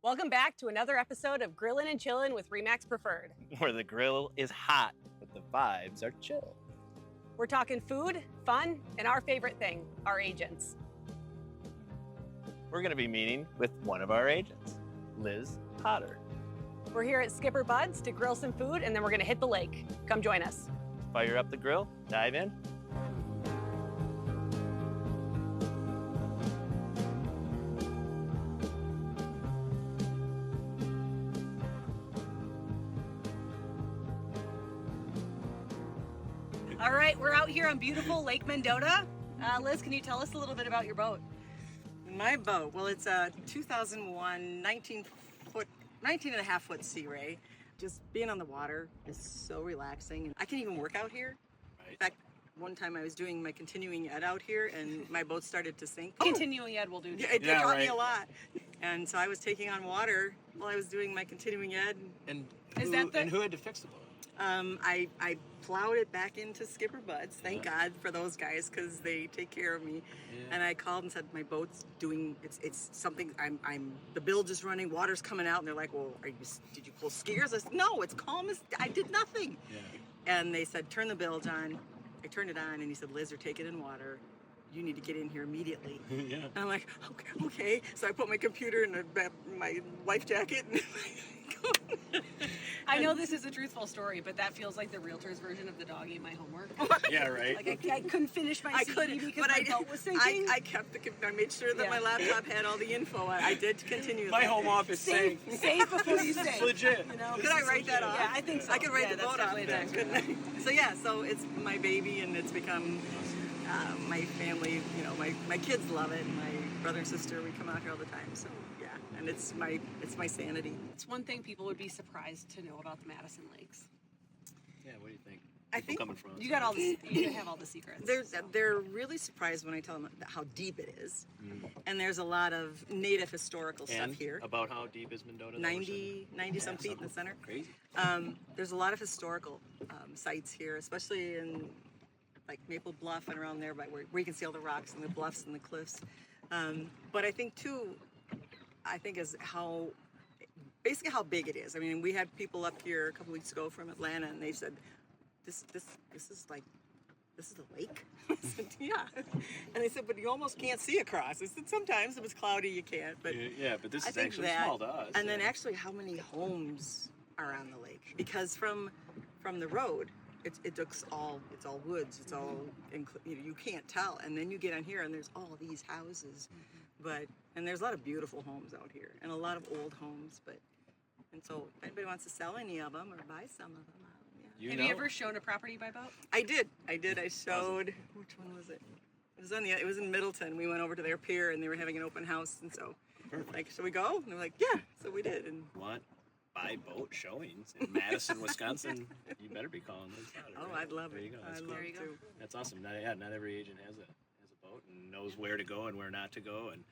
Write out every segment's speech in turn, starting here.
Welcome back to another episode of Grillin' and Chillin' with REMAX Preferred. Where the grill is hot, but the vibes are chill. We're talking food, fun, and our favorite thing, our agents. We're going to be meeting with one of our agents, Liz Potter. We're here at Skipper Bud's to grill some food, and then we're gonna hit the lake. Come join us. Fire up the grill, dive in. All right, we're out here on beautiful Lake Mendota. Liz, can you tell us a little bit about your boat? My boat, well, it's a 2001 19 and a half foot Sea Ray. Just being on the water is so relaxing. I can even work out here. Right. In fact, one time I was doing my continuing ed out here and my boat started to sink. Continuing ed will do. Yeah, it taught me a lot. And so I was taking on water while I was doing my continuing ed. And Is who had to fix the boat? I plowed it back into Skipper Bud's. Thank God for those guys because they take care of me. Yeah. And I called and said my boat's doing it's something. I'm the bilge is running, water's coming out, and they're like, well, did you pull skiers? I said, no, it's calm as I did nothing. Yeah. And they said, turn the bilge on. I turned it on, and he said, Liz, you're taking in water. You need to get in here immediately. Yeah. And I'm like, okay. So I put my computer in my life jacket. And I know this is a truthful story, but that feels like the realtor's version of the dog ate my homework. Yeah, right. Like I couldn't finish my I CV couldn't, because but my boat was sinking. I kept I made sure that Yeah. my laptop had all the info. I did continue. My home office Save sank. before you It's save. legit. You know? Could I write that off? Yeah, I think so. I could write Yeah, the boat that's off definitely then, an couldn't I? So yeah, so it's my baby, and it's become my family. You know, my kids love it. My brother and sister, we come out here all the time. So yeah, and it's my sanity. It's one thing people would be surprised to know about the Madison Lakes. Yeah, what do you think? I People think coming from You got all the, you have all the secrets. They're really surprised when I tell them how deep it is, and there's a lot of native historical stuff and here. about how deep is Mendota? 90 some feet in the center. Crazy. There's a lot of historical sites here, especially in like Maple Bluff and around there, where you can see all the rocks and the bluffs and the cliffs. But I think too, is basically how big it is. I mean, we had people up here a couple weeks ago from Atlanta, and they said, "This is the lake." I said, "Yeah," and they said, "But you almost can't see across." I said, "Sometimes if it's cloudy, you can't." But Yeah, but this I is think actually that, small to us. and then yeah. actually how many homes are on the lake, because from the road it's all woods, it's all you can't tell, and then you get on here and there's all these houses, and there's a lot of beautiful homes out here and a lot of old homes, and so if anybody wants to sell any of them or buy some of them, Have you ever shown a property by boat? I did. I showed, which one was it? It was in Middleton. We went over to their pier and they were having an open house, and so like, should we go? And they were like, yeah. So we did. And Want by boat showings in Madison, Wisconsin? You better be calling Liz Potter. I'd love There it. you go. That's I'd cool. love There you go. to. That's awesome. Not every agent has a boat and knows where to go and where not to go, and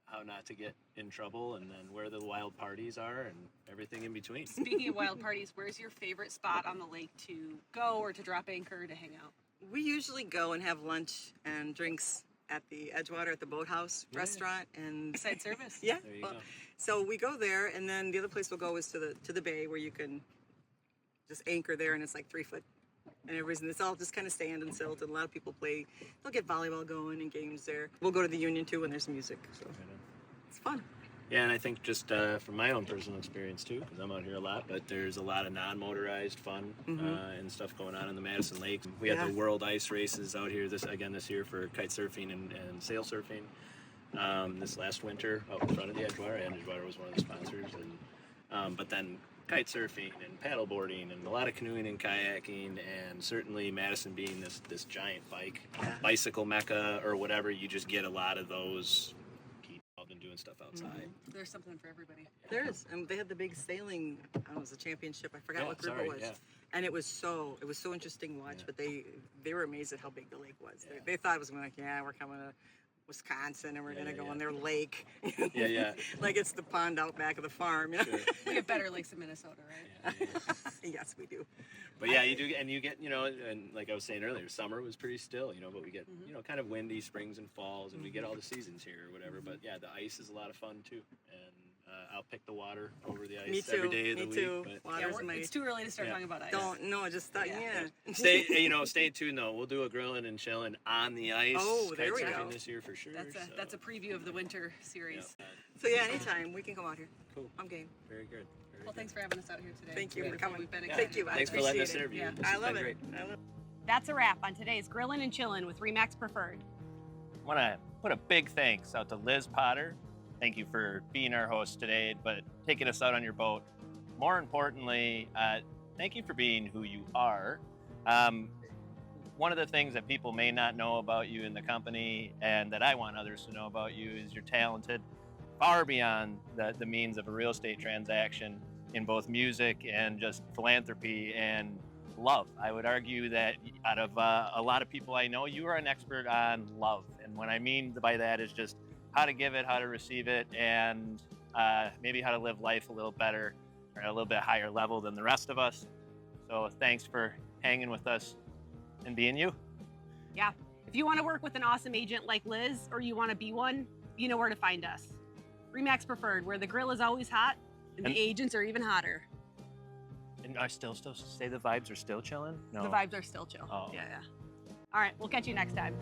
how not to get in trouble, and then where the wild parties are, and everything in between. Speaking of wild parties, where's your favorite spot on the lake to go or to drop anchor to hang out? We usually go and have lunch and drinks at the Edgewater at the Boathouse restaurant, and Side service. yeah. There you well, go. So we go there, and then the other place we'll go is to the bay, where you can just anchor there, and it's like 3 foot. And it's all just kind of stand and silt, and a lot of people play. They'll get volleyball going and games there. We'll go to the Union too when there's music, so it's fun. Yeah, and I think just from my own personal experience too, because I'm out here a lot, but there's a lot of non-motorized fun and stuff going on in the Madison Lake. We had the World Ice Races out here this year for kite surfing and sail surfing. This last winter out in front of the Edgewater, and Edgewater was one of the sponsors. And but then kite surfing and paddle boarding and a lot of canoeing and kayaking, and certainly Madison being this giant bicycle mecca or whatever, you just get a lot of those people doing stuff outside. There's something for everybody. There is, and they had the big sailing. I don't know, it was a championship. I forgot what group it was. Yeah. And it was so interesting to watch. Yeah. But they were amazed at how big the lake was. They thought it was going to be like, we're coming to Wisconsin and we're going to go on their lake. Yeah. Like it's the pond out back of the farm. Sure. We have better lakes in Minnesota, right? Yeah. Yes, we do. But yeah, you do, and you get, and like I was saying earlier, summer was pretty still, but we get, kind of windy springs and falls, and we get all the seasons here or whatever. But yeah, the ice is a lot of fun too, and I'll pick the water over the ice every day of the week. But It's too early to start talking about ice. Just thought, Stay tuned though. We'll do a grilling and chilling on the ice. Oh, there we go. This year for sure. That's a preview of the winter series. Yeah. So yeah, anytime we can come out here. Cool. I'm game. Very good. Well, thanks for having us out here today. Thank you for coming. We've been Thank you. Thanks for letting us interview. Yeah. I love it. That's a wrap on today's Grillin' and Chillin' with REMAX Preferred. I want to put a big thanks out to Liz Potter. Thank you for being our host today, but taking us out on your boat. More importantly, thank you for being who you are. One of the things that people may not know about you in the company, and that I want others to know about you, is you're talented far beyond the means of a real estate transaction in both music and just philanthropy and love. I would argue that out of a lot of people I know, you are an expert on love. And what I mean by that is just how to give it, how to receive it, and maybe how to live life a little better or at a little bit higher level than the rest of us. So thanks for hanging with us and being you. Yeah. If you want to work with an awesome agent like Liz, or you want to be one, you know where to find us. REMAX Preferred, where the grill is always hot and the agents are even hotter. And I still say the vibes are still chilling? No. The vibes are still chill. Oh. Yeah. All right, we'll catch you next time.